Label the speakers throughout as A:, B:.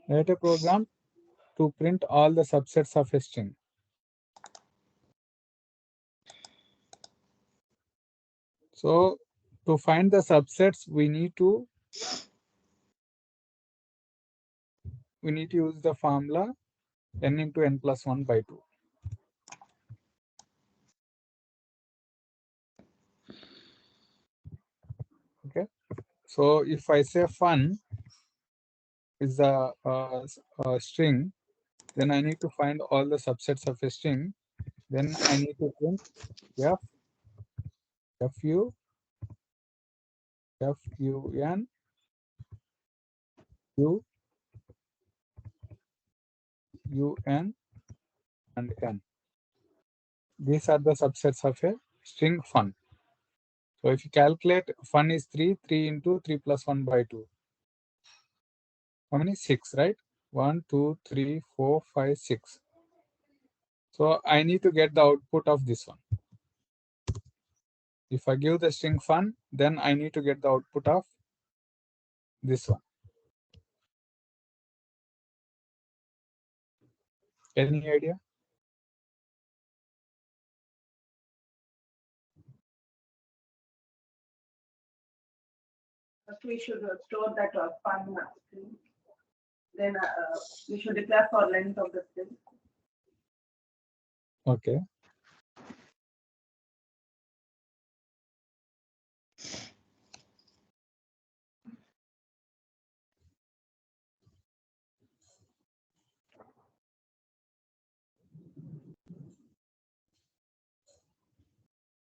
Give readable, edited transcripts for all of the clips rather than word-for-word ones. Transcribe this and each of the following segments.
A: Write a program to print all the subsets of a string. So to find the subsets, we need to use the formula n into n plus 1 by 2. Okay. So if I say fun is a string, then I need to find all the subsets of a string. Then I need to print f, fu, fun, u, un, and n. These are the subsets of a string fun. So if you calculate, fun is 3, 3 into 3 plus 1 by 2. How many? 6, right? 1, 2, 3, 4, 5, 6. So I need to get the output of this one. If I give the string fun, then I need to get the output of this one. Any idea?
B: First, we should store that fun string. Then we should declare for length of the string.
A: Okay.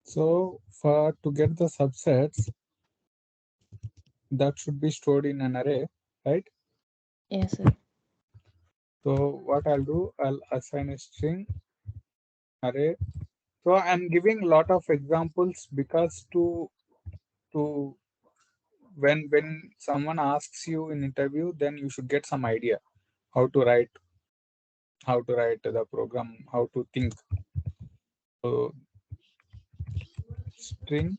A: So to get the subsets, that should be stored in an array, right?
C: Yes, sir.
A: So what I'll do, I'll assign a string array. So I'm giving a lot of examples because to when someone asks you in interview, then you should get some idea how to write the program, how to think. So string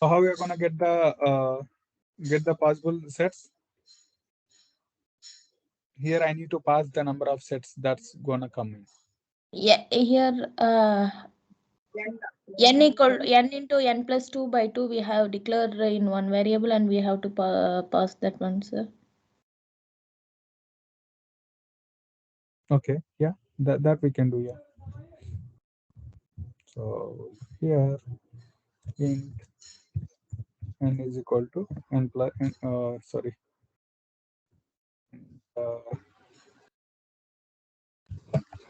A: so how we are gonna get the possible sets? Here I need to pass the number of sets that's gonna come in.
C: Yeah, here n into n plus 2 by 2 we have declared in one variable and we have to pass that one, sir.
A: Okay, yeah, that we can do, yeah. So here int n is equal to n plus n, sorry.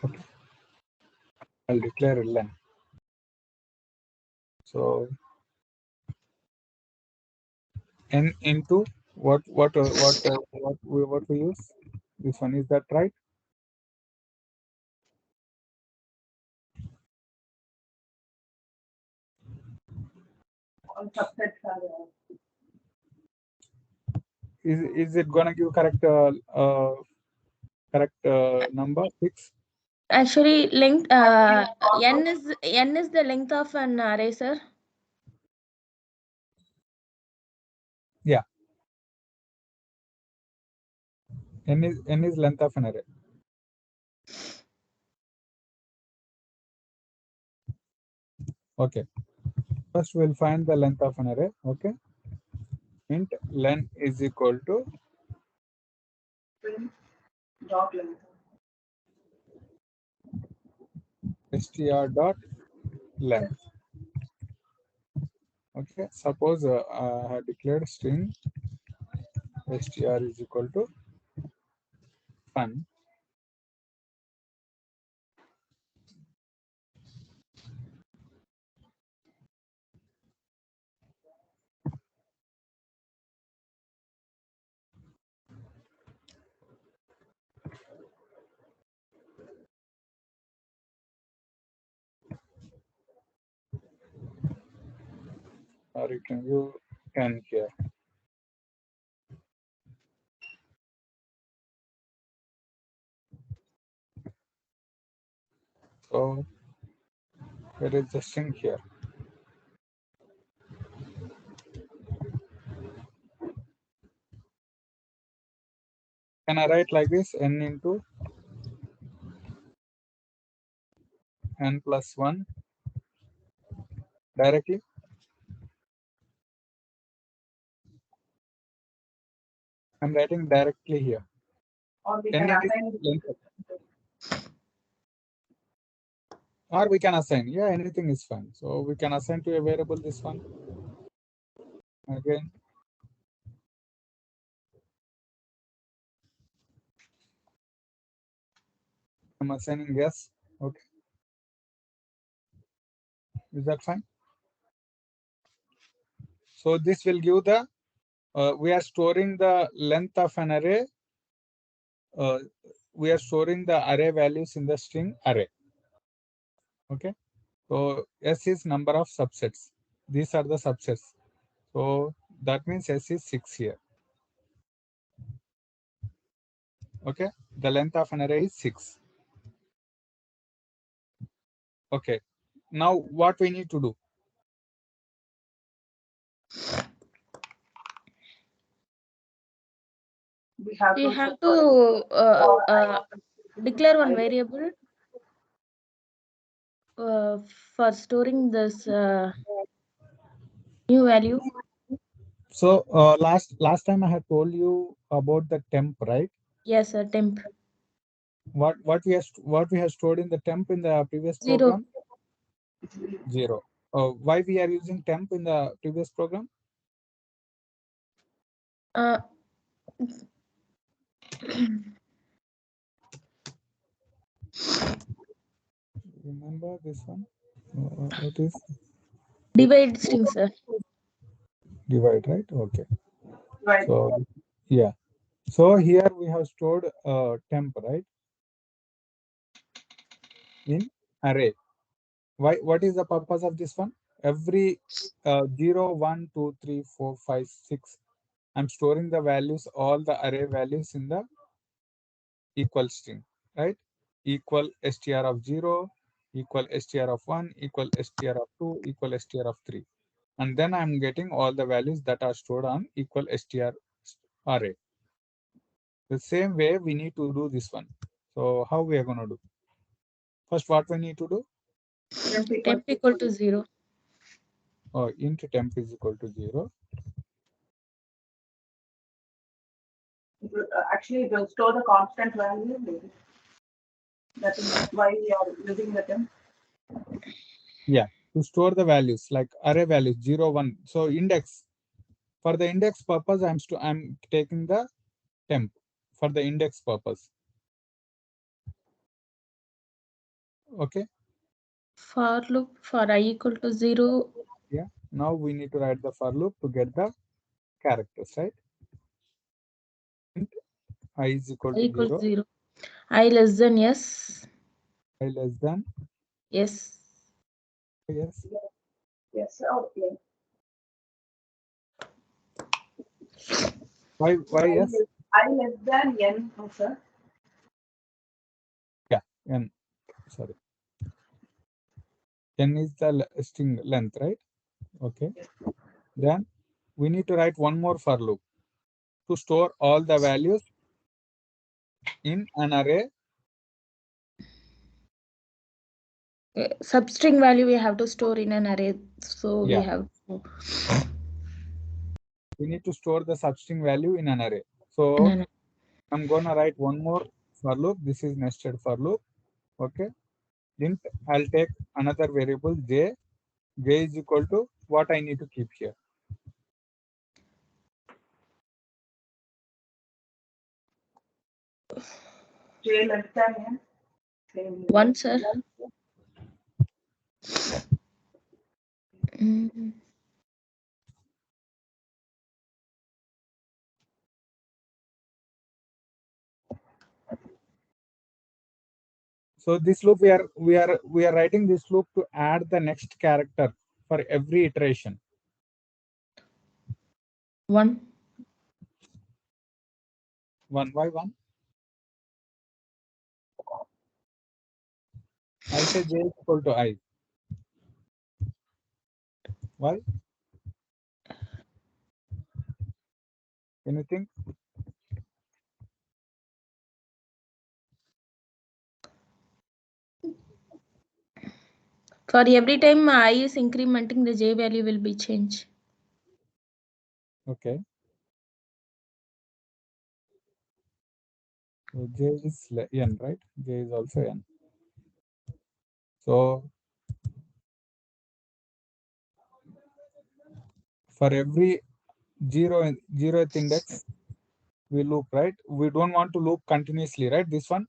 A: Okay. I'll declare len. So n into what we use? This one, is that right?
B: All subsets are
A: Is it gonna give correct number 6?
C: Actually, length n is the length of an array, sir.
A: Yeah. N is length of an array. Okay. First we'll find the length of an array. Okay. Int len is equal to
B: string dot length.
A: str dot length. Okay. Suppose I have declared string str is equal to fun. Or you can use n here. So where is the string here? Can I write like this? N into n plus 1 directly? I'm writing directly here.
B: Or we
A: N
B: can
A: into
B: assign
A: length.
B: it.
A: Or we can assign. Yeah, anything is fine. So we can assign to a variable this one. Again. I'm assigning yes. Okay. Is that fine? So this will give the, we are storing the length of an array. We are storing the array values in the string array. Okay. So S is number of subsets. These are the subsets. So that means S is 6 here. Okay. The length of an array is 6. Okay. Now what we need to do?
B: We have
C: We
B: to
C: have
B: store
C: to
B: or
C: declare one variable for storing this new value.
A: So last time I had told you about the temp, right?
C: Yes, temp
A: What we have stored in the temp in the previous
C: 0.
A: program? 0. Why we are using temp in the previous program?
C: Uh,
A: Remember this one? What is
C: divide string, sir.
A: divide, right? Okay.
B: right.
A: So yeah. So here we have stored temp, right? In array. Why? What is the purpose of this one? Every 0, 1, 2, 3, 4, 5, 6. I'm storing the values, all the array values in the equal string, right? Equal str of 0, equal str of 1, equal str of 2, equal str of 3. And then I'm getting all the values that are stored on equal str array. The same way we need to do this one. So how we are going to do? First, what we need to do?
C: Temp equal to 0.
A: Int temp is equal to 0.
B: Actually, it will store the constant value. That is why we are using the temp.
A: Yeah, to store the values like array values 0, 1. So index, for the index purpose, I'm taking the temp for the index purpose. Okay.
C: For loop for I equal to 0.
A: Yeah. Now we need to write the for loop to get the characters, right? Int I is equal
C: I
A: to
C: equal
A: 0.
C: 0. I less than yes.
A: I less than
C: Yes.
A: yes.
B: Yes. Okay.
A: Why yes?
B: I less than n, sir.
A: Yeah. N. Sorry. N is the string length, right? Okay. Then we need to write one more for loop to store all the values in an array.
C: Substring value we have to store in an array. So we
A: Yeah.
C: have to
A: We need to store the substring value in an array. So
C: in an
A: I'm gonna write one more for loop. This is nested for loop. Okay. Int I'll take another variable j. J is equal to what I need to keep here.
B: J less than n. Same.
C: 1, sir. Mm.
A: So this loop we are writing this loop to add the next character for every iteration.
C: 1.
A: 1 by 1. I'll say j is equal to I. Why? Anything?
C: For every time I is incrementing, the j value will be changed.
A: Okay. So j is n, right? J is also n. So for every zeroth index, we loop, right? We don't want to loop continuously, right? This one.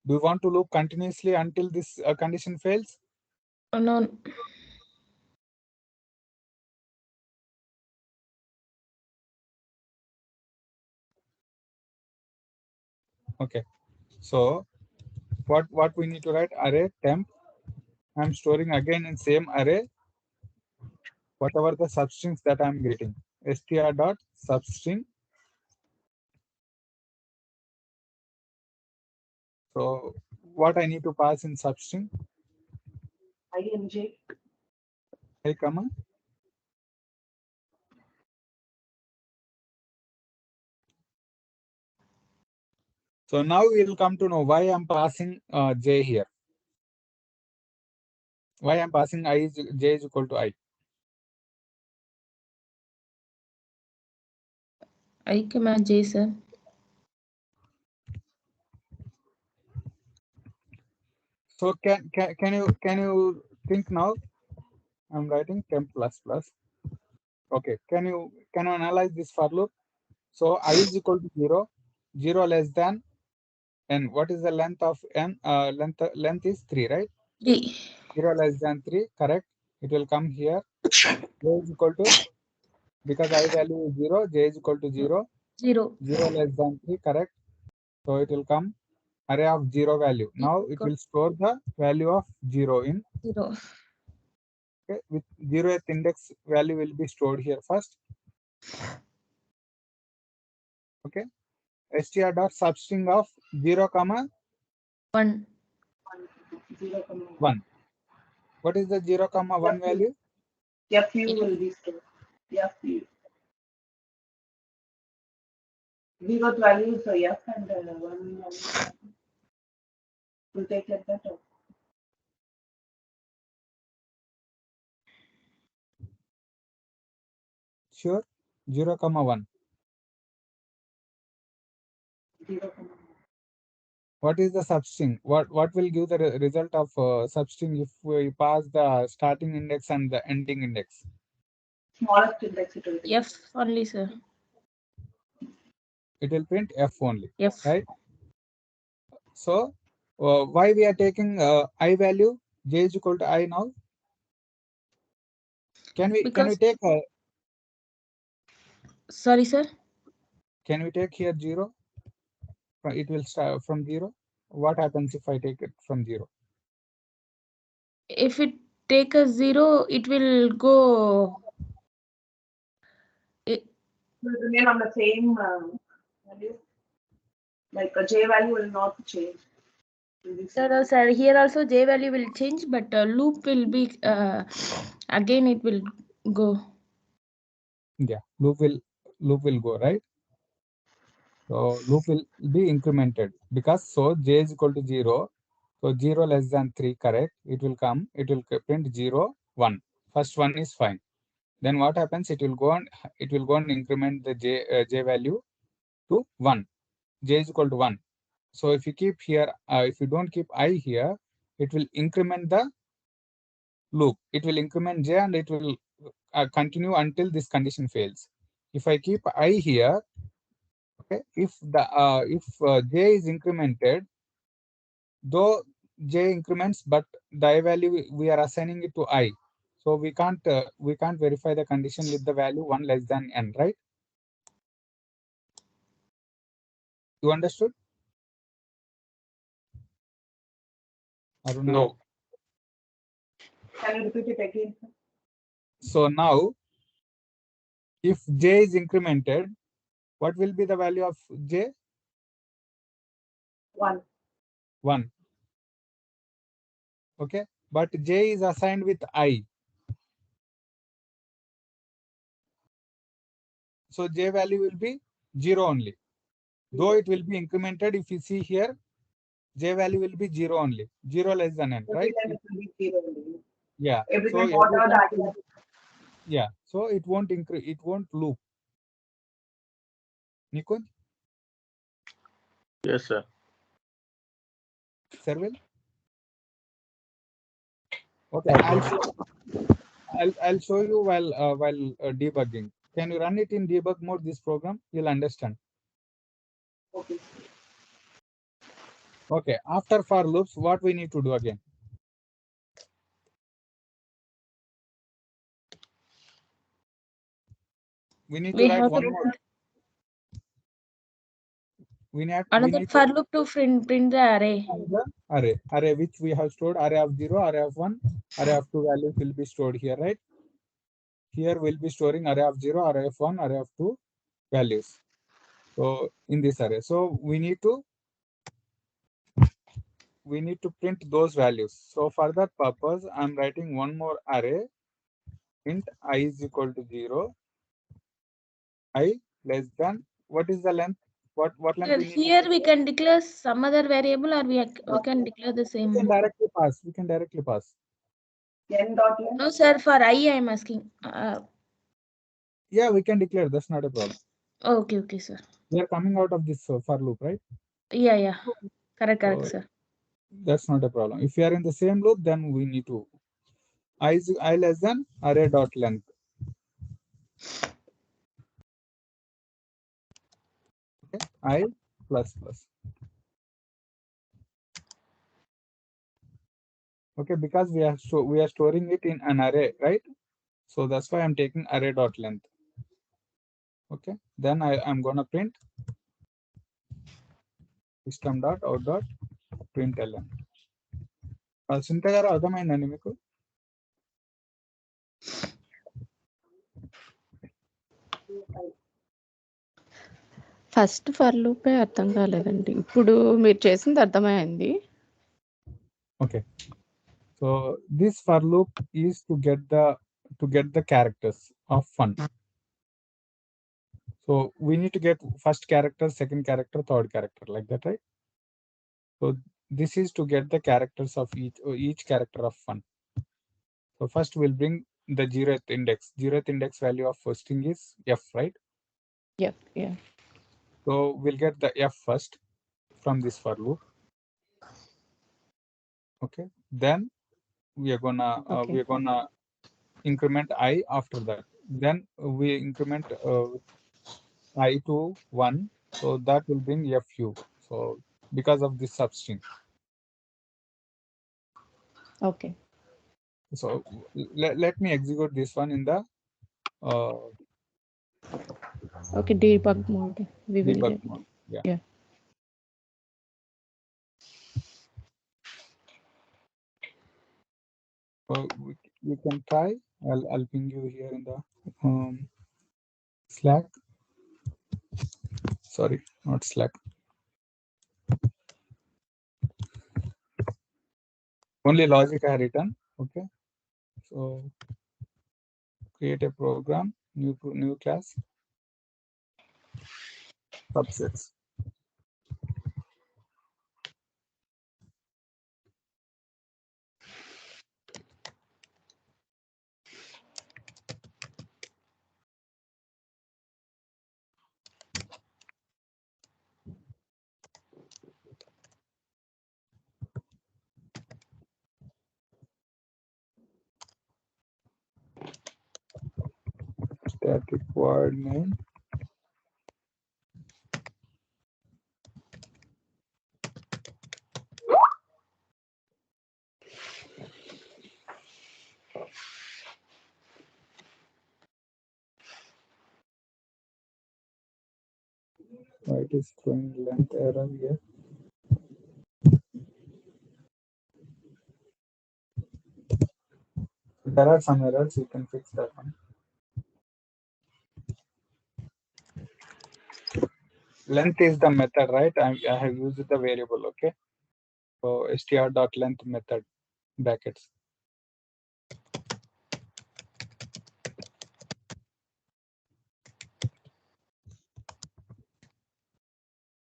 A: Do you want to loop continuously until this condition fails?
C: No.
A: Okay. So what we need to write? Array temp. I'm storing again in same array whatever the substrings that I'm getting. Str dot substring. So what I need to pass in substring?
B: I and j.
A: I comma. So now we'll come to know why I'm passing j here. Why I'm passing j is equal to I.
C: I comma j, sir.
A: So can you think now? I'm writing temp plus plus. Okay. Can you analyze this for loop? So I is equal to 0, 0 less than n. What is the length of n? Length is 3, right?
C: 3.
A: 0 less than 3, correct. It will come here. J is equal to, because I value is 0, j is equal to 0.
C: 0.
A: 0 less than 3, correct. So it will come array of 0 value. Now it will store the value of 0 in.
C: 0.
A: Okay, with 0th index value will be stored here first. Okay. Str dot substring of 0 comma
C: 1.
B: 0,
A: 1. What is the 0 comma 1 value?
B: fu will be stored. Fu. Zeroth value is f and 1 will take like that.
A: Sure. 0 comma 1.
B: 0,
A: What is the substring? What will give the result of substring if we pass the starting index and the ending index?
B: smallest index it will take.
C: F only, sir.
A: It will print f only,
C: F.
A: right? So why we are taking I value? J is equal to I now. Can we
C: Because,
A: take
C: sorry, sir.
A: can we take here 0? It will start from 0. What happens if I take it from 0?
C: If it take a 0, it will go. It
B: Will remain on the same value. Like a j value will not change.
C: no, sir. Here also j value will change, but loop will be again. It will go.
A: Yeah, loop will go, right? So loop will be incremented because so j is equal to 0. So 0 less than 3, correct. It will come. It will print 0, 1. First one is fine. Then what happens? It will go and increment the j value to 1. J is equal to 1. So if you keep here, if you don't keep I here, it will increment the loop. It will increment j and it will continue until this condition fails. If I keep I here, okay, if j is incremented, though j increments, but the I value we are assigning it to I. So we can't verify the condition with the value 1 less than n, right? You understood? Aruna?
D: No.
B: Can you repeat it again?
A: So now, if j is incremented, what will be the value of j?
B: 1.
A: 1. Okay, but j is assigned with I. So j value will be 0 only. Though it will be incremented, if you see here, J value will be 0 only. 0 less than n,
B: Every
A: right?
B: time it will be 0 only.
A: Yeah.
B: Every
A: So
B: time whatever
A: every
B: the
A: time,
B: argument.
A: yeah. So it won't increase. It won't loop. Nikun,
D: Yes, sir.
A: Serval. Okay. I'll show you while debugging. Can you run it in debug mode? This program, you'll understand.
B: Okay.
A: Okay. After for loops, what we need to do again? We need to
C: We
A: write
C: have to
A: one more. We
C: another
A: need
C: for
A: to
C: loop to print the array.
A: array which we have stored, array of 0, array of 1, array of 2 values will be stored here, right? Here we'll be storing array of 0, array of 1, array of 2 values. So in this array, so we need to print those values. So for that purpose, I'm writing one more array, int I is equal to 0, I less than, what is the length? What length
C: Sir,
A: we need to
C: here we
A: declare?
C: can declare some other variable, or we can declare the
A: We
C: same.
A: can directly pass. We can directly pass.
B: N dot length.
C: No, sir. For I am asking.
A: Yeah, we can declare. That's not a problem.
C: Okay, sir.
A: We are coming out of this for loop, right?
C: Yeah. Correct,
A: So
C: sir.
A: that's not a problem. If we are in the same loop, then we need to I less than array dot length. Okay, I plus plus. Okay, because we are storing it in an array, right? So that's why I'm taking array dot length. Okay, then I'm gonna print system dot out dot println. సింత గారు అర్థమైందండి మీకు?
E: First for లూపే అర్థం కాలేదండి. ఇప్పుడు మీరు చేసింది అర్థమైంది.
A: Okay, so this for loop is to get the characters of fun. So we need to get first character, second character, third character, like that, right? So this is to get the characters of each character of fun. So first we'll bring the 0th index. 0th index value of string is f, right?
E: Yeah.
A: So we'll get the f first from this for loop. Okay, then we are gonna increment I after that. Then we increment I to 1, so that will bring fu. So because of this substring.
E: Okay.
A: So let me execute this one in the
E: Okay, debug mode. We will
A: debug
E: get.
A: mode. Yeah.
E: Yeah.
A: So we can try. I'll ping you here in the Slack. Sorry, not Slack. Only logic I have written. Okay. So create a program, new class, subsets. Static void main. Why it is throwing length error here? There are some errors, you can fix that one. Length is the method, right? I have used the variable, okay? So str.length method brackets.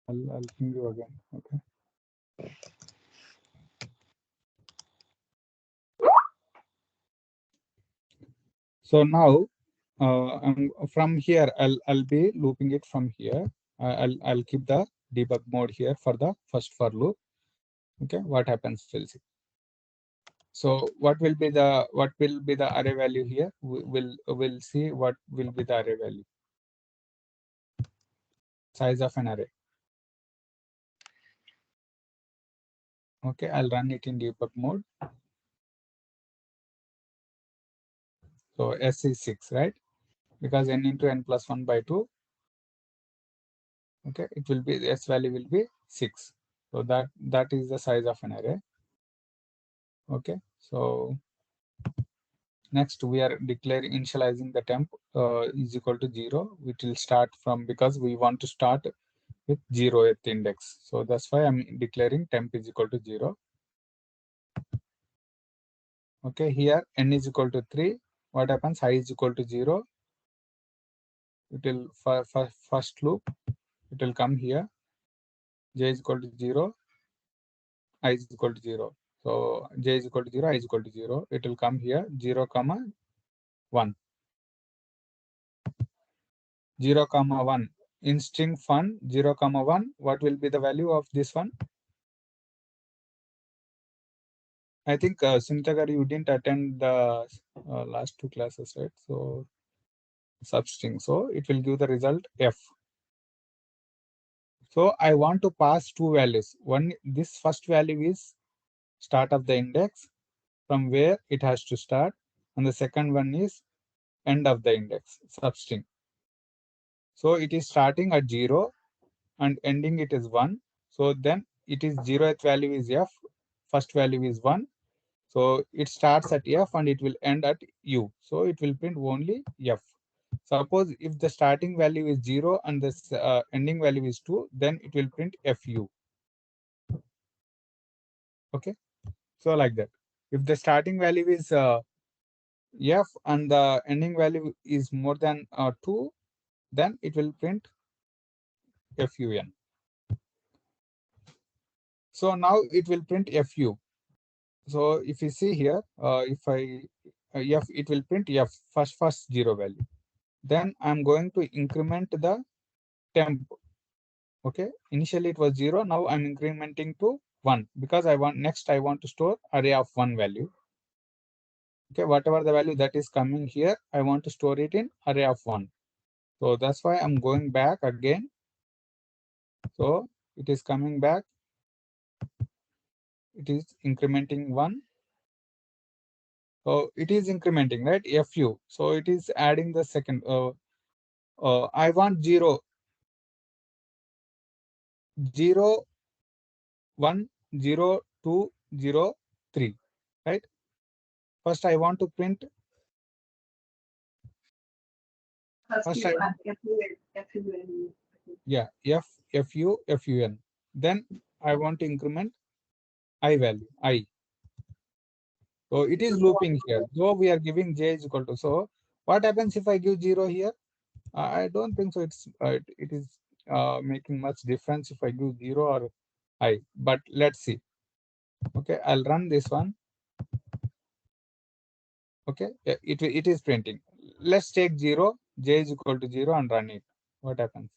A: I'll ping you again, okay? So now from here, I'll be looping it from here. I'll keep the debug mode here for the first for loop. Okay, what happens? We'll see. So what will be the array value here? We'll see what will be the array value. Size of an array. Okay, I'll run it in debug mode. So S is 6, right? Because n into n plus 1 by 2. Okay, it will be, the S value will be 6. So that is the size of an array. Okay, so next we are declaring initializing the temp is equal to 0. It will start from, because we want to start with 0th index. So that's why I'm declaring temp is equal to 0. Okay, here n is equal to 3. What happens? I is equal to 0. It will first loop. It will come here. J is equal to 0. I is equal to 0. So j is equal to 0. I is equal to 0. It will come here 0 comma 1. 0 comma 1 in string fun 0 comma 1. What will be the value of this one? I think Sunitagar, you didn't attend the last two classes, right? So substring. So it will give the result f. So I want to pass two values. One, this first value is start of the index from where it has to start, and the second one is end of the index substring. So it is starting at 0 and ending it is 1. So then it is 0th value is f, first value is 1. So it starts at f and it will end at u. So it will print only f. Suppose if the starting value is 0 and the ending value is 2, then it will print fu. Okay. So like that. If the starting value is f and the ending value is more than 2, then it will print fun. So now it will print fu. So if you see here, if I f, it will print f first 0 value. Then I'm going to increment the temp. Okay, initially it was 0. Now I'm incrementing to 1 because I want to store array of 1 value. Okay, whatever the value that is coming here, I want to store it in array of 1. So that's why I'm going back again. So it is coming back. It is incrementing 1. So it is incrementing, right? Fu. So it is adding the second. I want 0, 0, 1, 0, 2, 0, 3, right? First, I want to print. First, I want, yeah, fun. Then I want to increment I value, I. So it is looping here. Though we are giving j is equal to. So what happens if I give 0 here? I don't think so. It is making much difference if I give 0 or I. But let's see. Okay, I'll run this one. Okay, it is printing. Let's take 0, j is equal to 0 and run it. What happens?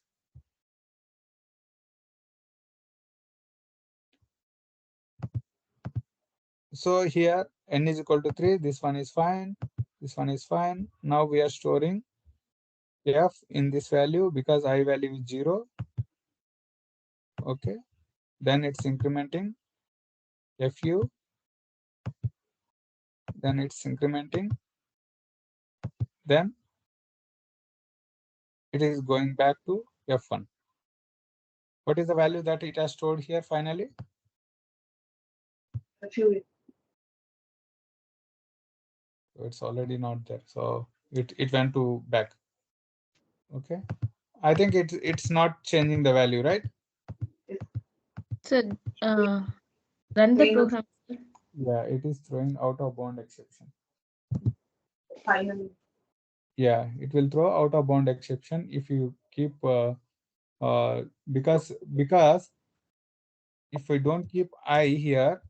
A: So here n is equal to 3. This one is fine. This one is fine. Now we are storing f in this value because I value is 0. Okay, then it's incrementing fu. Then it's incrementing. Then it is going back to f1. What is the value that it has stored here finally? So it's already not there. So it went to back. Okay. I think it's not changing the value, right?
C: So run the program.
A: Yeah, it is throwing out of bound exception.
B: Finally.
A: Yeah, it will throw out of bound exception if you keep because if we don't keep I here,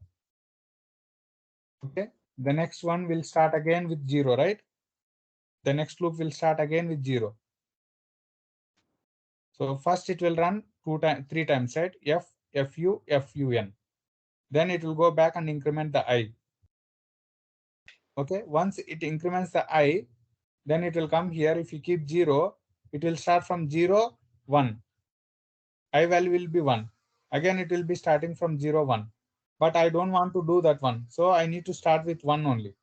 A: okay, the next one will start again with 0, right? the next loop will start again with 0. So first it will run 3 times, right? F, fu, fun. Then it will go back and increment the I. Okay, once it increments the I, then it will come here. If you keep 0, it will start from 0, 1. I value will be 1. Again, it will be starting from 0, 1. But I don't want to do that one. So I need to start with 1 only.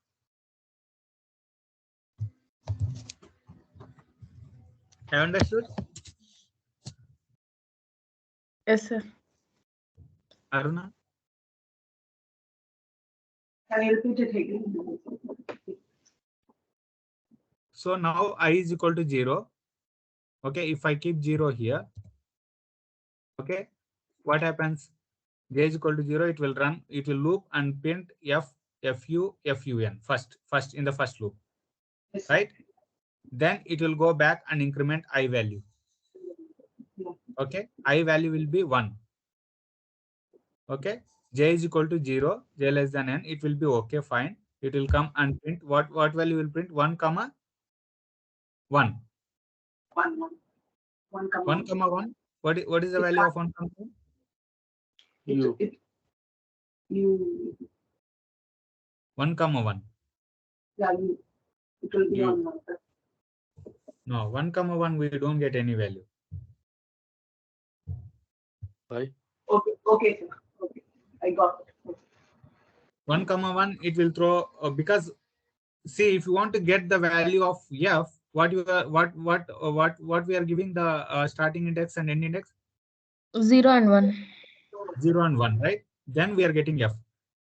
A: Have you understood?
C: Yes, sir.
A: Aruna?
B: Can you repeat it again?
A: So now I is equal to 0. Okay, if I keep 0 here, okay, what happens? J is equal to 0, it will run, it will loop and print f, fu, fun first in the first loop,
B: Yes,
A: right? Then it will go back and increment I value. Okay, I value will be 1. Okay, j is equal to 0, j less than n, it will be okay, fine. It will come and print what value will print? 1 comma 1.
B: 1, 1 comma
A: 1 comma 1. What is the value of 1 comma 1?
B: U. U.
A: 1 comma 1.
B: Yeah, U. It will be
A: U.
B: on 1.
A: No, 1 comma 1 we don't get any value.
D: Why?
B: Okay, okay, sir. Okay, I got it.
A: 1 comma 1 it will throw because see, if you want to get the value of f, what we are giving the starting index and end index?
C: 0 and 1.
A: 0 and 1, right? Then we are getting f.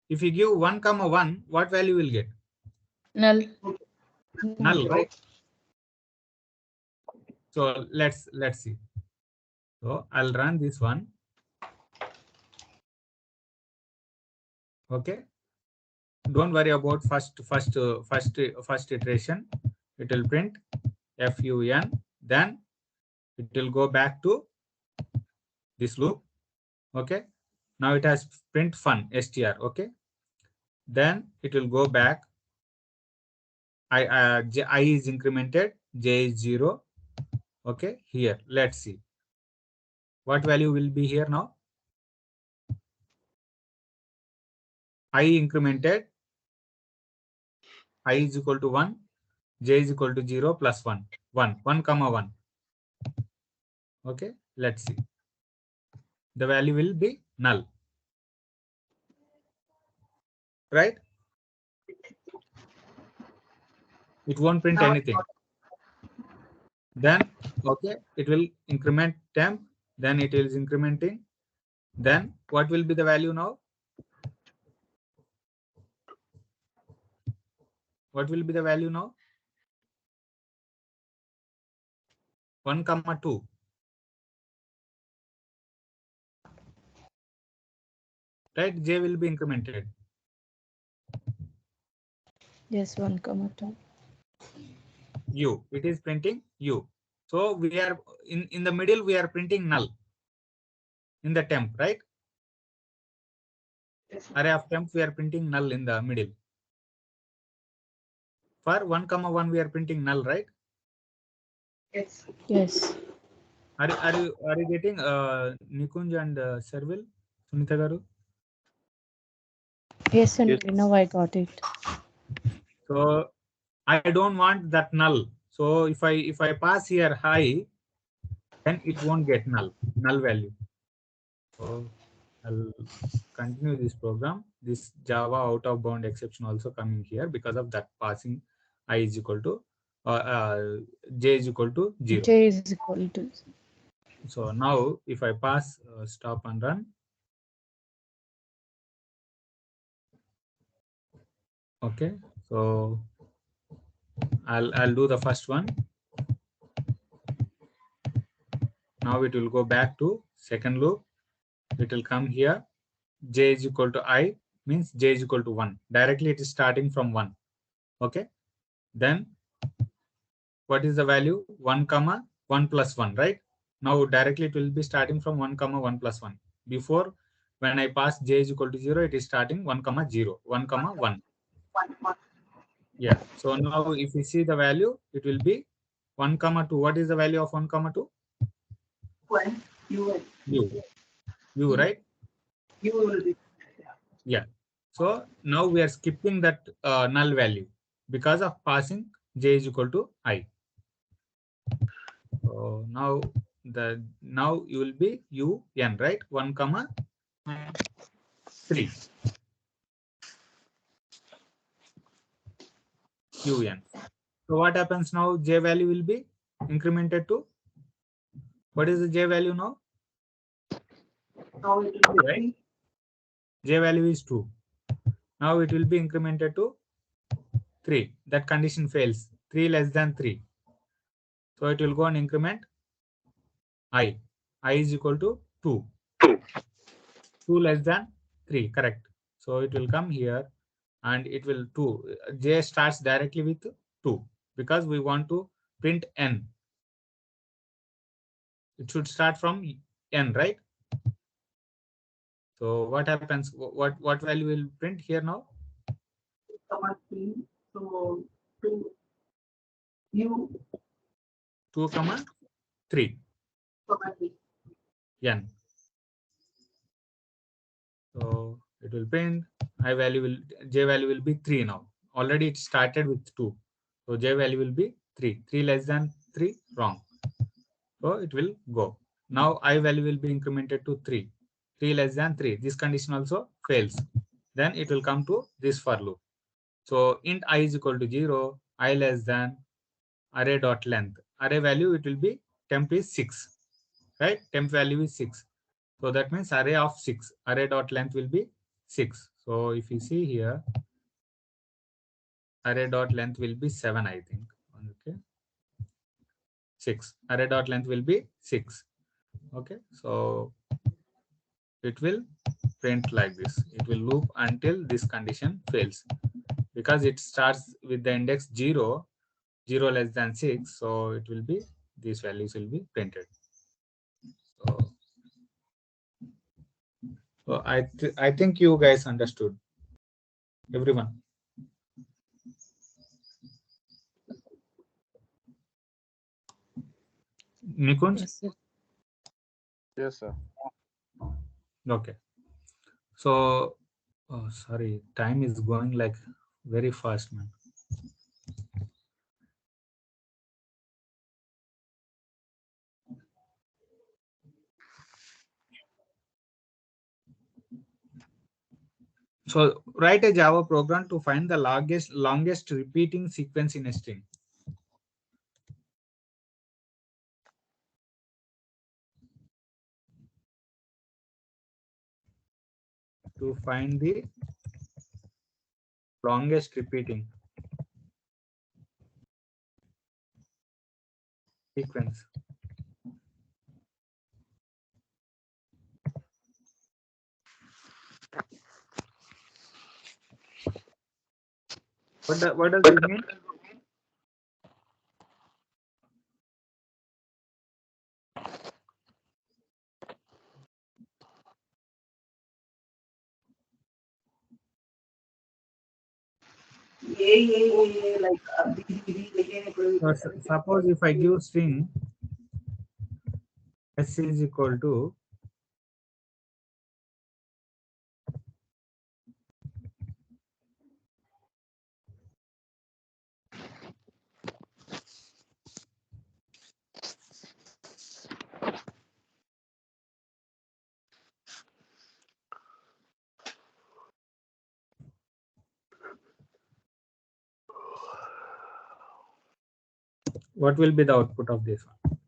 A: If you give 1 comma 1, what value will get?
C: Null.
A: Null, right? So let's see. So I'll run this one. Okay. Don't worry about first iteration. It will print fun. Then it will go back to this loop. Okay. Now it has print fun str. Okay. Then it will go back. I is incremented. J is 0. Okay. Here, let's see. What value will be here now? I incremented. I is equal to 1. J is equal to 0 plus 1. 1 comma 1. Okay. Let's see. The value will be null. Right? It won't print anything. Then, okay, it will increment temp. Then it is incrementing. Then what will be the value now? What will be the value now? 1 comma 2. Right? J will be incremented.
E: Yes, 1 comma 2.
A: U. It is printing U. So we are in the middle, we are printing null in the temp, right? Array of temp, we are printing null in the middle. For 1 comma 1, we are printing null, right?
B: Yes.
E: Yes.
A: Are you getting Nikunj and Servil? Sunita garu?
E: Yes, and
D: Yes.
E: now I got it.
A: So I don't want that null. So if I pass here high, then it won't get null value. So I'll continue this program. This Java out of bound exception also coming here because of that passing I is equal to j is equal to 0.
E: J is equal to.
A: So now if I pass stop and run. Okay, so I'll do the first one. Now it will go back to second loop. It will come here. J is equal to I means j is equal to 1. Directly it is starting from 1. Okay. Then what is the value? 1 comma 1 plus 1, right? Now directly it will be starting from 1 comma 1 plus 1. Before when I pass j is equal to 0, it is starting 1 comma 0, 1 comma 1.
B: 1, 1.
A: Yeah. So now if you see the value, it will be 1 comma 2. What is the value of 1 comma 2?
B: When you
A: U, right?
B: will be.
A: Yeah. So now we are skipping that null value because of passing j is equal to I. So now you will be un, right? 1 comma 3 un. So what happens now? J value will be incremented to, what is the j value now?
B: Now it will be
A: Right? J value is 2. Now it will be incremented to 3. That condition fails. 3 less than 3. So it will go and increment I. I is equal to 2. 2 less than 3. Correct. So it will come here and it will 2. J starts directly with 2 because we want to print n. It should start from n, right? So what happens? What value will print here now?
B: comma 3. So 2 u
A: 2 comma 3
B: comma 3.
A: n. So it will print j value will be 3 now. Already it started with 2. So j value will be 3. 3 less than 3, wrong. So it will go. Now I value will be incremented to 3. 3 less than 3. This condition also fails. Then it will come to this for loop. So int I is equal to 0, I less than array dot length. Array value it will be temp is 6. Right? Temp value is 6. So that means array of 6. Array dot length will be 6. So if you see here, array dot length will be 7, I think. Okay. 6. Array dot length will be 6. Okay. So it will print like this. It will loop until this condition fails because it starts with the index 0, 0 less than 6. So it will be, these values will be printed. So I think you guys understood, everyone. Nikunj?
E: Yes, sir.
D: Yes, sir.
A: Okay. So, oh, sorry, time is going like very fast, man. So write a Java program to find the longest repeating sequence in a string. To find the longest repeating sequence. What does it mean?
B: Like
A: So, suppose if I give string s is equal to what will be the output of this one?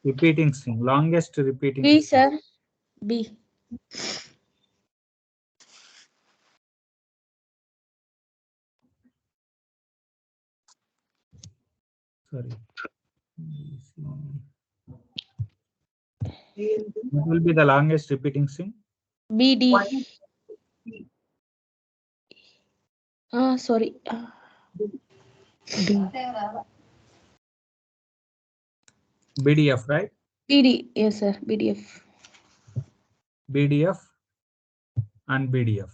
A: Repeating string, longest repeating
C: B,
A: string.
C: sir. B.
A: Sorry. What will be the longest repeating string?
C: BD.
B: what is
C: Sorry.
E: D.
A: BDF, right?
C: Yes, sir. BDF.
A: BDF and BDF.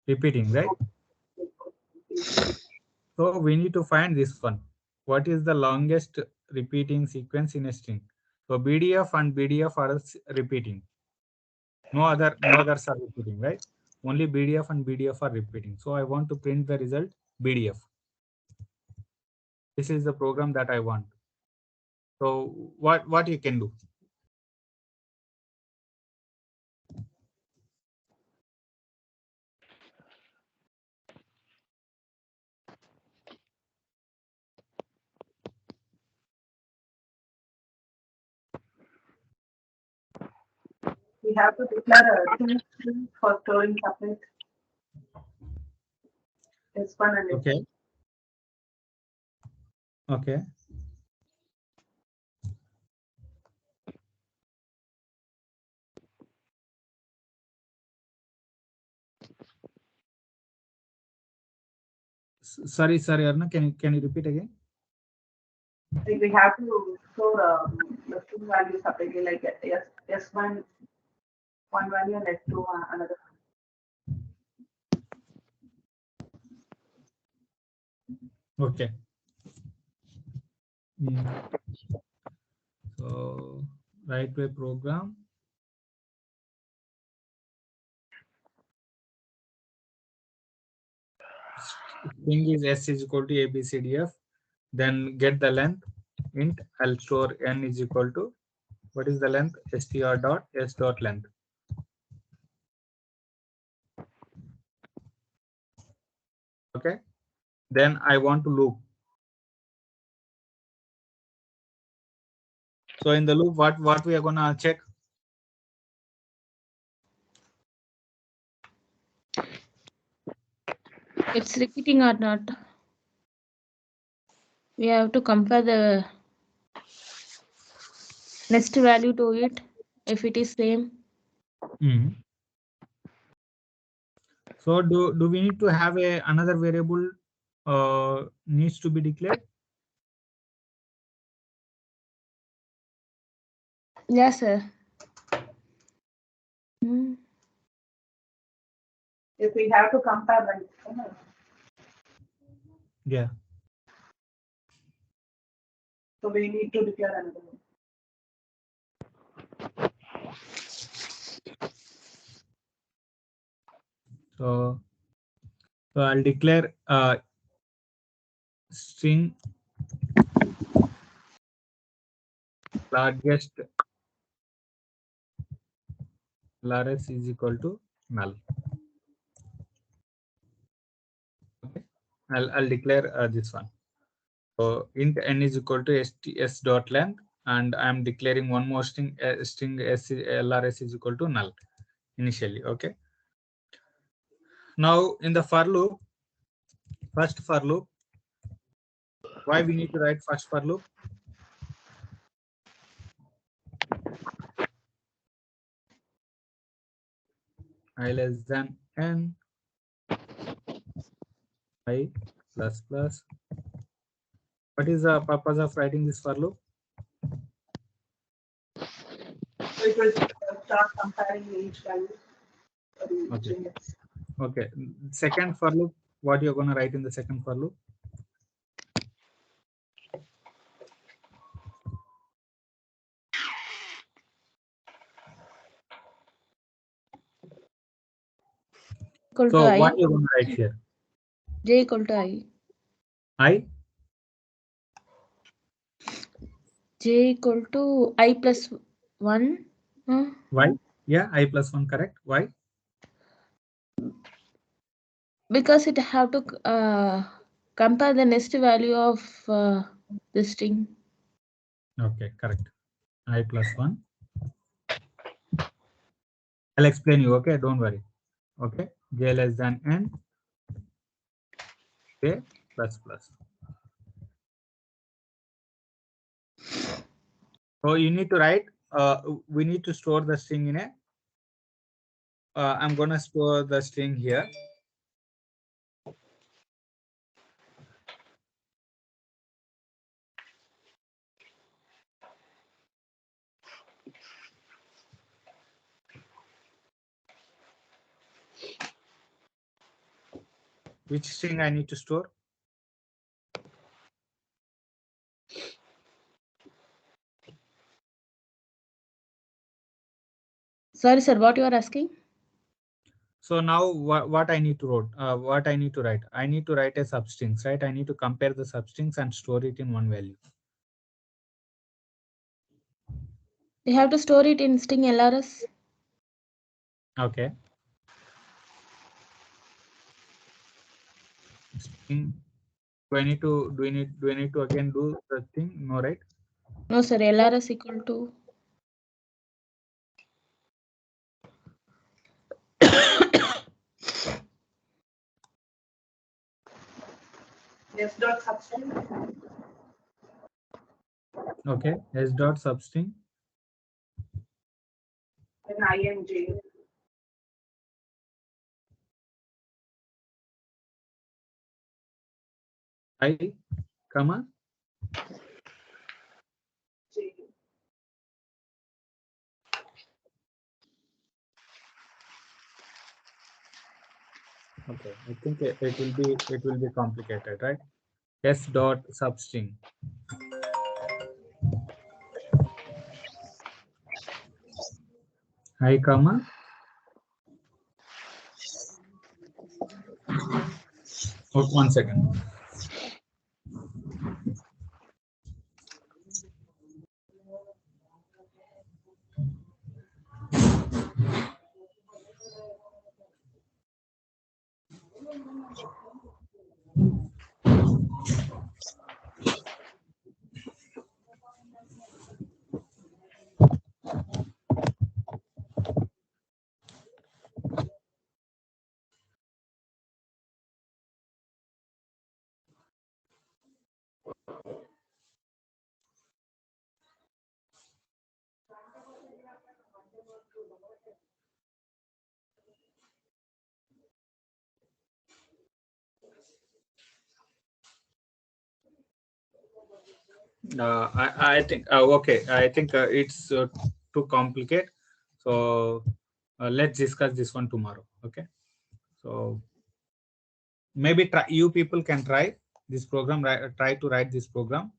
A: Repeating, right? So we need to find this one. What is the longest repeating sequence in a string? So BDF and BDF are repeating. No others are repeating, right? Only BDF and BDF are repeating. So I want to print the result BDF. This is the program that I want. So what you can do?
B: We have to declare a two string for storing separate S1 and S2.
A: Okay. Okay. Sorry, Arna. Can you repeat again?
B: Like we have to store the string values separately, like S1 one value and S2 another.
A: Okay. So write a program. String is S is equal to ABCDF. Then get the length int. I'll store n is equal to, what is the length? str dot s dot length. Okay. Then I want to loop. So in the loop, what we are gonna check?
C: It's repeating or not. We have to compare the next value to it. If it is same.
A: So do we need to have another variable needs to be declared?
C: Yes, sir. Hmm.
B: If we have to compare, like,
A: Yeah.
B: so we need to declare another one.
A: So I'll declare string largest largest is equal to null. Okay. I'll declare this one. So int n is equal to s dot length, and I'm declaring one more string string lrs is equal to null initially. Okay. Now in the for loop, first for loop, why we need to write first for loop? I less than n, I plus plus. What is the purpose of writing this for loop?
B: So it will start comparing each value.
A: Okay. Okay. Second for loop, what you're gonna write in the second for loop?
C: Equal to
A: So
C: I.
A: what you're gonna write here?
C: J equal to I.
A: I.
C: J equal to I plus 1.
A: Why? Yeah, I plus 1, correct. Why?
C: Because it have to compare the next value of the string.
A: Okay, correct. I plus 1. I'll explain you. Okay, don't worry. Okay, j less than n, j plus plus. So you need to write. We need to store the string in a. I'm gonna store the string here. Which string I need to store?
C: Sorry, sir, what you are asking?
A: So now what I need to write? What I need to write? I need to write a substrings, right? I need to compare the substrings and store it in one value.
C: You have to store it in string LRS.
A: Okay. String. Do I need to again do the thing? No, right?
C: No, sir, LRS equal to
B: S dot substring.
A: Okay. S dot substring.
B: Then INJ.
A: I, comma.
B: J.
A: Okay. I think it will be complicated, right? S dot substring. I, comma. Oh, 1 second. I think okay. I think it's too complicated. So let's discuss this one tomorrow. Okay. So maybe you people can try this program. Try to write this program.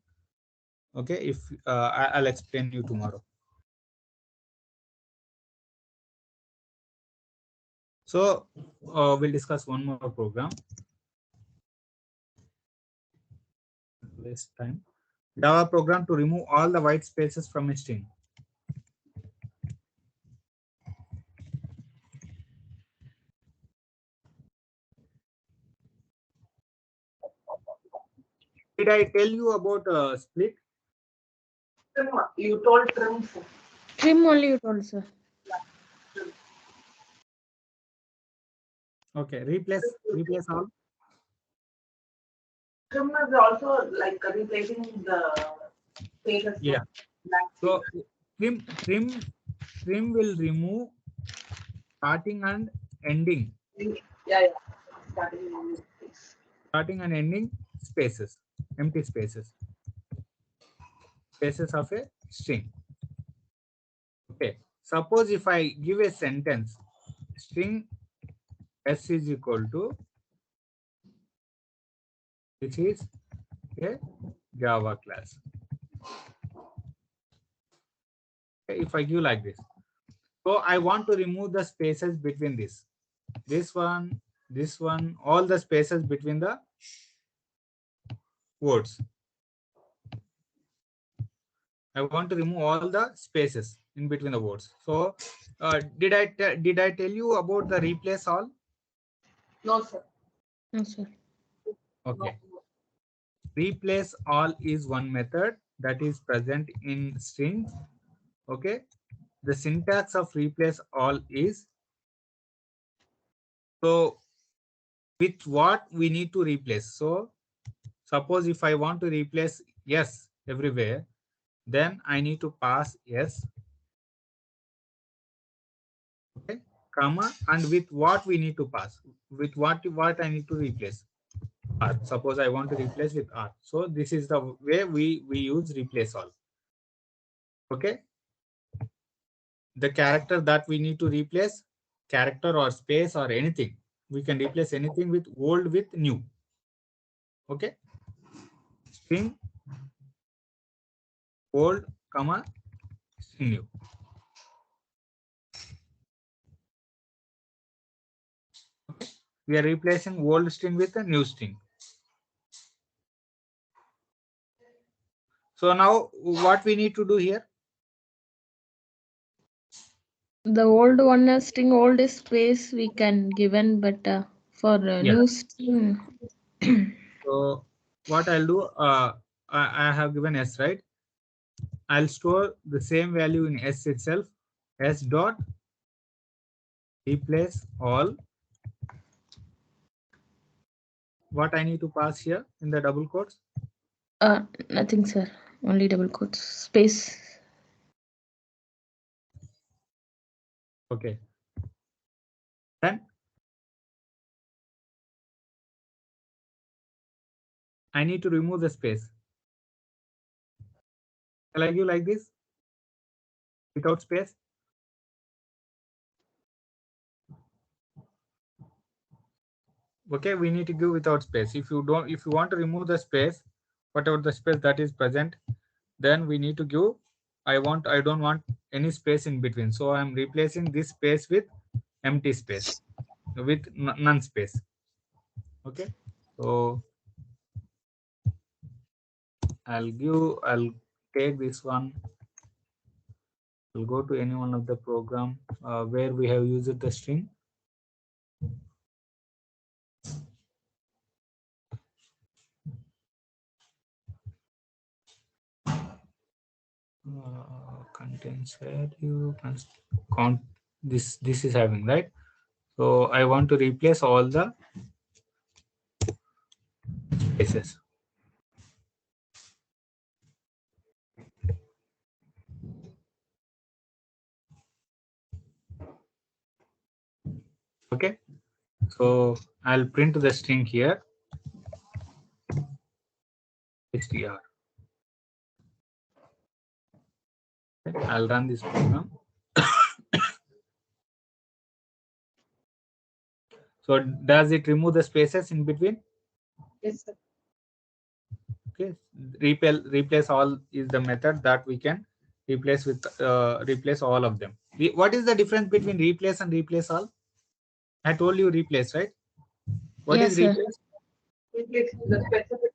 A: Okay. If I'll explain you tomorrow. So we'll discuss one more program. Waste time. Java program to remove all the white spaces from a string. Did I tell you about split?
B: You told trim.
C: trim only you told, sir.
A: Okay. Replace all.
B: Trim is also like replacing the pages.
A: Yeah. So trim will remove starting and ending.
B: Yeah. Starting with this.
A: Starting and ending spaces, empty spaces of a string. Okay. Suppose if I give a sentence, string s is equal to, which is a Java class. Okay, if I give like this, so I want to remove the spaces between this one, all the spaces between the words. I want to remove all the spaces in between the words. So did I tell you about the replace all?
B: No, sir.
C: No, sir.
A: Okay. Replace all is one method that is present in strings. Okay. The syntax of replace all is, so with what we need to replace. So suppose if I want to replace yes everywhere, then I need to pass yes. Okay. Comma, and with what we need to pass, with what I need to replace. R. Suppose I want to replace with R. So this is the way we use replace all. Okay. the character that we need to replace, character or space or anything. We can replace anything with old with new. Okay. String old, comma, string new. Okay. We are replacing old string with a new string. So now what we need to do here?
C: The old one is string old is space we can given, but for new string.
A: So what I'll do, I have given s, right? I'll store the same value in s itself. S dot replace all. What I need to pass here in the double quotes?
C: Nothing, sir. Only double quotes. Space.
A: Okay. Then I need to remove the space. Shall I give like this? Without space? Okay, we need to give without space. If you want to remove the space, whatever the space that is present, then we need to give, I don't want any space in between. So I'm replacing this space with empty space, with none space. Okay. So I'll take this one. I'll go to any one of the program where we have used the string. Contains value, count this is having, right? So I want to replace all the spaces. Okay, so I'll print the string here, str. Okay, I'll run this program. So does it remove the spaces in between?
B: Yes, sir.
A: Okay, replace all is the method that we can replace with replace all of them. What is the difference between replace and replace all? I told you replace, right? What
C: Yes,
A: is
C: sir.
A: replace?
B: Replace the specific.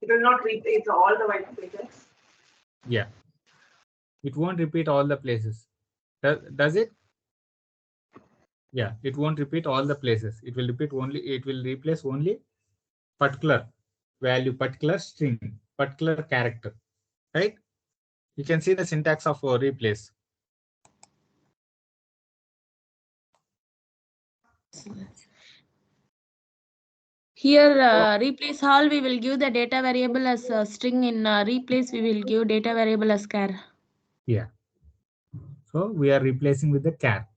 B: It will not replace all the white spaces.
A: Yeah, it won't repeat all the places. Does it? Yeah, it won't repeat all the places. It will repeat only. It will replace only particular value, particular string, particular character. Right? You can see the syntax of replace.
C: Here, replace all, we will give the data variable as a string. In replace, we will give data variable as char.
A: Yeah. So we are replacing with the char.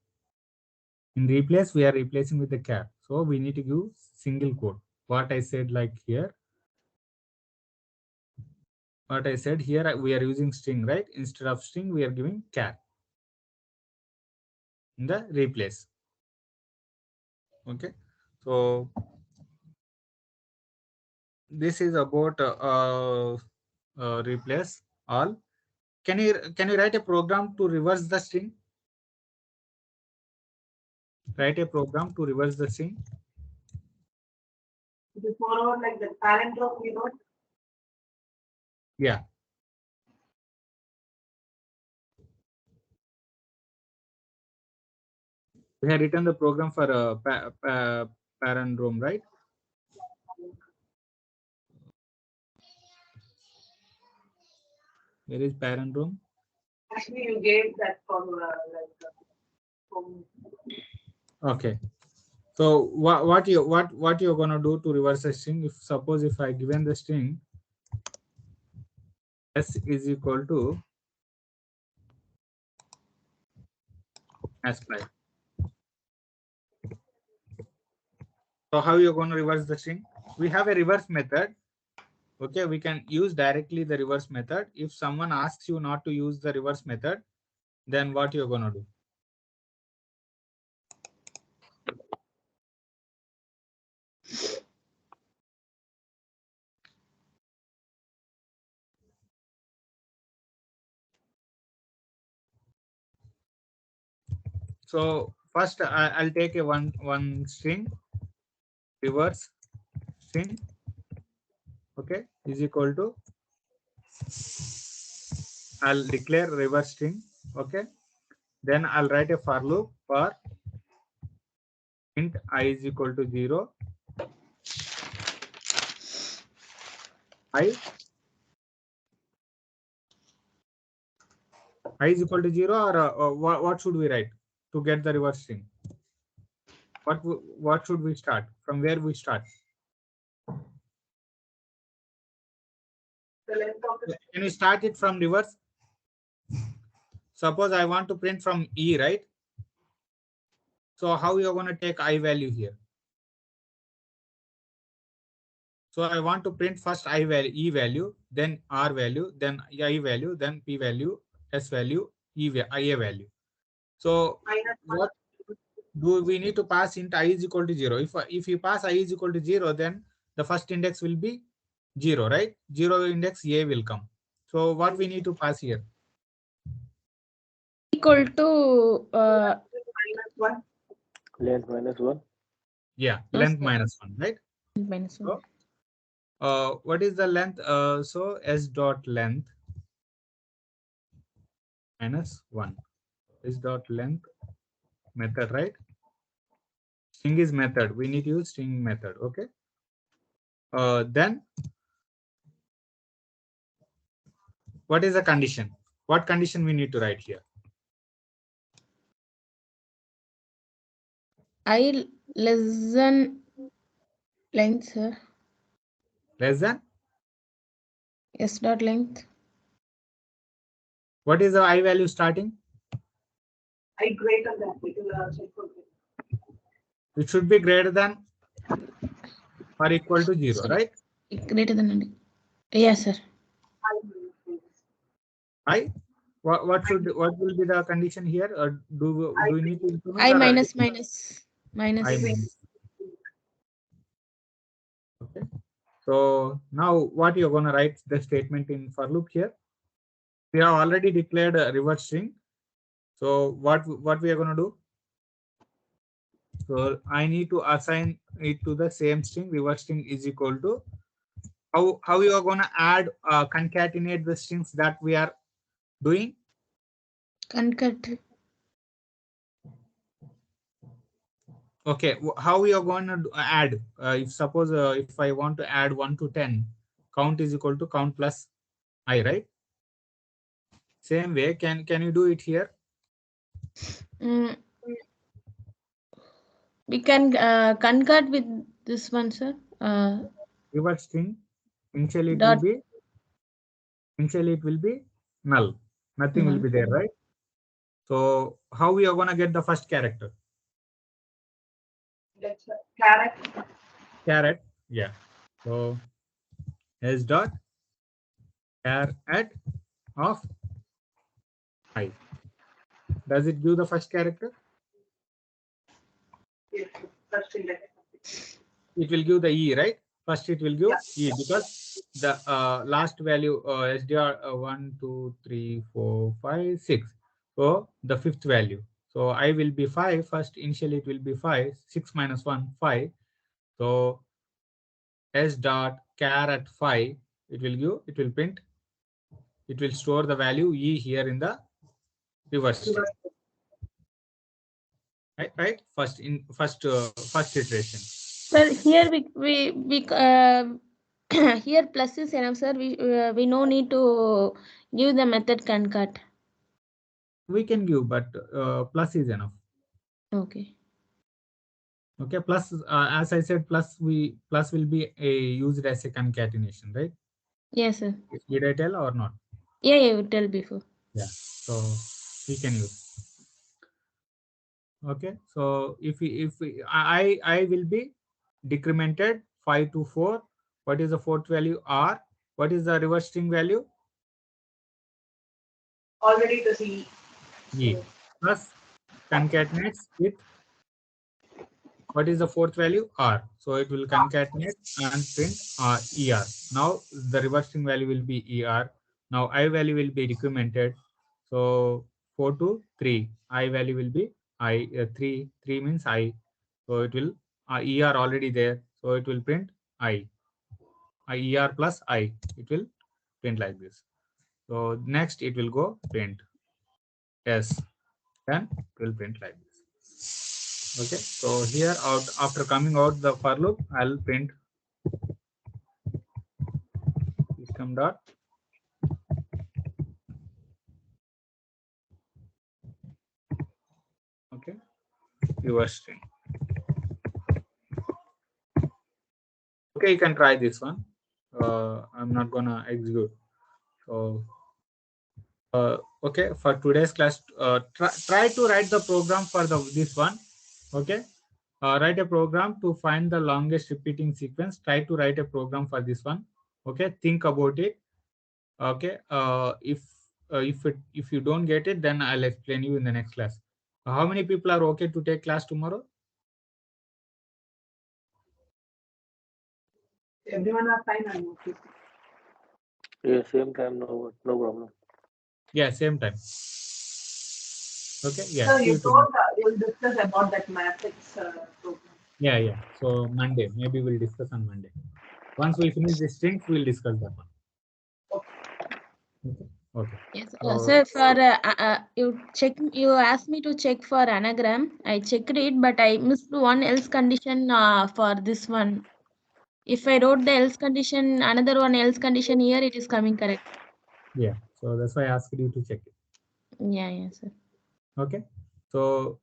A: In replace, we are replacing with the char. So we need to give single quote. What I said like here. What I said here, we are using string, right? Instead of string, we are giving char in the replace. Okay. So this is about replace all. Can you write a program to reverse the string? Write a program to reverse the string.
B: Before, like the parent row, we wrote.
A: Yeah. We have written the program for parent room, right? Where is parent room?
B: Actually, you gave that for
A: Okay. So what you're gonna do to reverse a string? If suppose if I given the string s is equal to as5. So how you're going to reverse the string? We have a reverse method. Okay, we can use directly the reverse method. If someone asks you not to use the reverse method, then what you're gonna do? So first I'll take a one string, reverse string, okay, is equal to, I'll declare reverse string, okay. Then I'll write a for loop for int I is equal to 0, I is equal to 0, or what should we write to get the reverse string? What should we start? From where we start?
B: The length of the
A: Can we start it from reverse? Suppose I want to print from E, right? So how you're going to take I value here? So I want to print first I value, E value, then R value, then I value, then P value, S value, IA value. So
B: minus
A: what do we need to pass int I is equal to 0? If you pass I is equal to 0, then the first index will be 0, right? 0 index A will come. So what we need to pass here?
C: Equal to
B: minus 1.
D: Length minus 1.
A: Yeah,
C: No,
A: length
C: sir.
A: minus 1, right?
C: minus 1.
A: So what is the length? So s dot length minus 1. S dot length method, right? String is method. We need to use string method. Okay. Then what is the condition? What condition we need to write here?
C: I less than length, sir.
A: Less than?
C: S dot length.
A: What is the I value starting?
B: I greater than it will check for it.
A: It should be greater than or equal to 0,
C: Sorry.
A: right?
C: Greater than. Yes, sir.
A: I. What will be the condition here? Do we need to implement
C: I
A: or
C: minus
A: I
C: minus.
A: minus? Okay. So now what you're gonna write the statement in for loop here? We have already declared a reverse string. So what we are gonna do? So I need to assign it to the same string. Reverse string is equal to, how you are gonna add concatenate the strings that we are doing?
C: Concat.
A: Okay, how we are going to add? If suppose if I want to add 1 to 10, count is equal to count plus I, right? Same way, can you do it here?
C: Mm, we can concat with this one, sir.
A: Reverse string initially it
C: Dot.
A: will be null. Nothing will
C: Null.
A: be there, right? So how we are gonna get the first character?
B: That's caret.
A: Caret, yeah. So s dot caret of I. Does it give the first character?
B: Yes, first index.
A: It will give the E, right? First it will give
B: Yeah.
A: E because the last value SDR 1, 2, 3, 4, 5, 6. So the fifth value. So I will be 5. First initially it will be 5. 6 minus 1, 5. So S dot char at 5, it will print, it will store the value E here in the reverse string. Right? First iteration.
C: Sir, here we here plus is enough, sir. We no need to give the method concat.
A: We can give, but plus is enough.
C: Okay.
A: Okay, plus as I said, plus will be used as a concatenation, right?
C: Yes, sir.
A: Did I tell or not?
C: Yeah, you tell before.
A: Yeah. So we can use. Okay. So I will be decremented 5 to 4. What is the fourth value? R. What is the reverse string value?
B: Already it is E.
A: E plus concatenates with what is the fourth value? R. So it will concatenate and print ER. Now the reverse string value will be ER. Now I value will be decremented. So 4 to 3. I value will be I. 3. 3 means I. So it will ER already there. So it will print I. ER plus I. It will print like this. So next it will go print S. Then it will print like this. Okay. So here out after coming out the for loop, I'll print system dot okay reverse string. Okay, you can try this one. I'm not gonna execute. So okay, for today's class, try to write the program for this one. Okay, write a program to find the longest repeating sequence. Try to write a program for this one. Okay, think about it. Okay, if you don't get it, then I'll explain you in the next class. How many people are okay to take class tomorrow?
B: Everyone are fine and okay.
D: Yeah, same time, no problem.
A: Yeah, same time. Okay, yeah.
B: So
A: See
B: you
A: you tomorrow.
B: told you'll discuss about that matrix program.
A: Yeah, yeah. So Monday, maybe we'll discuss on Monday. Once we finish the strings, we'll discuss that one. Okay. Okay.
C: Yes,
A: So
C: sir. For you asked me to check for anagram. I checked it, but I missed one else condition for this one. If I wrote the else condition, another one else condition here, it is coming correct.
A: yeah, so that's why I asked you to check it.
C: Yeah, yeah, sir.
A: Okay. So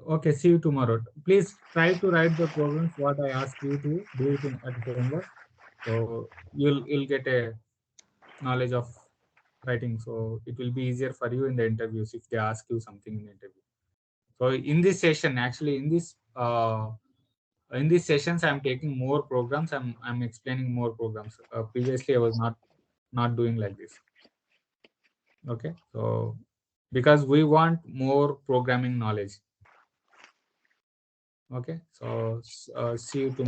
A: okay, see you tomorrow. Please try to write the programs what I asked you to do it at homework. So you'll get a knowledge of writing. So it will be easier for you in the interviews if they ask you something in the interview. So in this session, actually in these sessions, I'm taking more programs. I'm explaining more programs. Previously, I was not doing like this. Okay, so because we want more programming knowledge. Okay, so see you tomorrow.